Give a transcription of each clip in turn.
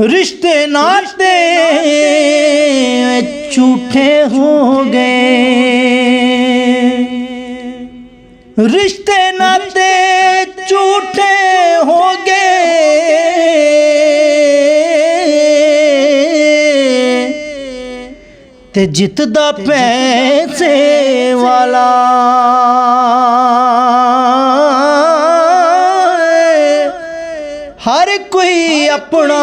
रिश्ते नाते झूठे हो गए, रिश्ते नाते झूठे हो गए, ते जितदा पैसे वाला हर कोई अपना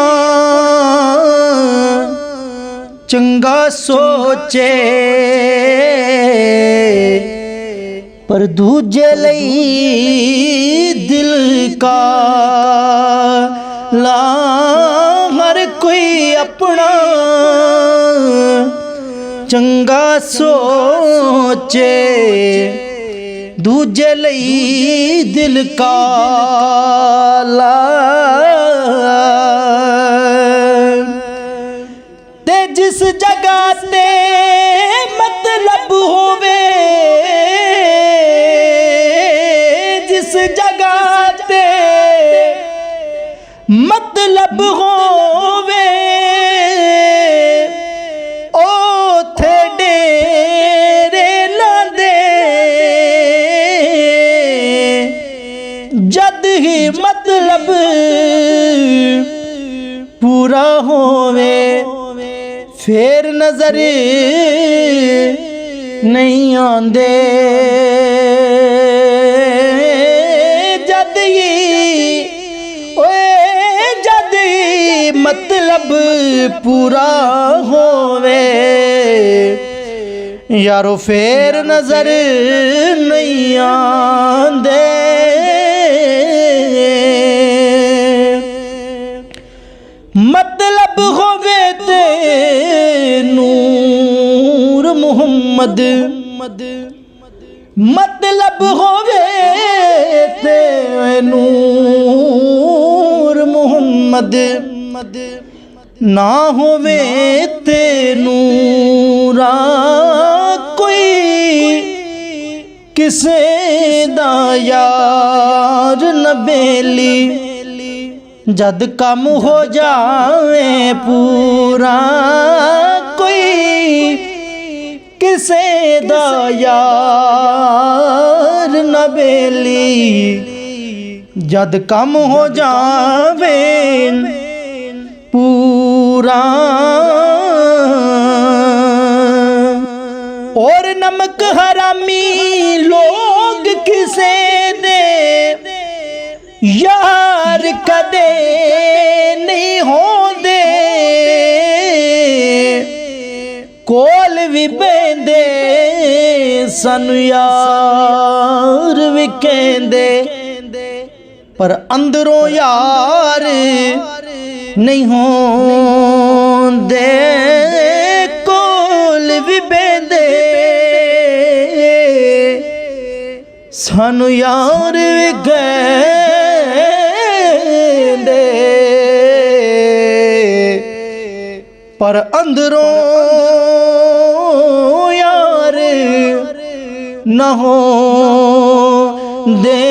चंगा सोचे, पर दूजे लई दिल का ला। हर कोई अपना चंगा सोचे, दूजे लई दिल का ला। ते जिस जगह ते मतलब होवे, जिस जगह ते मतलब होवे, ओथे डेरे लांदे, जद ही मतलब पूरा होवे, फिर नजर नहीं आंदे। जद ही मतलब पूरा होवे, यारो फिर नजर नहीं आंदे। मतलब होवे ते नूर मुहम्मद, मतलब होवे ते नूर मुहम्मद, ना होवे ते नूरा कोई किसे दा यार न बेली। जद कम हो जाए पूरा कोई किसे दा यार न बेली। जद कम हो जावे पूरा, और नमक हरामी लोग किसे दे यार कदे नहीं होंदे। कोल भी बेंदे सानू यार भी कहंदे, पर अंदरों यार नहीं होंदे। कोल भी बेंदे सानू यार भी कहंदे, पर अंदरों यार न हो दे।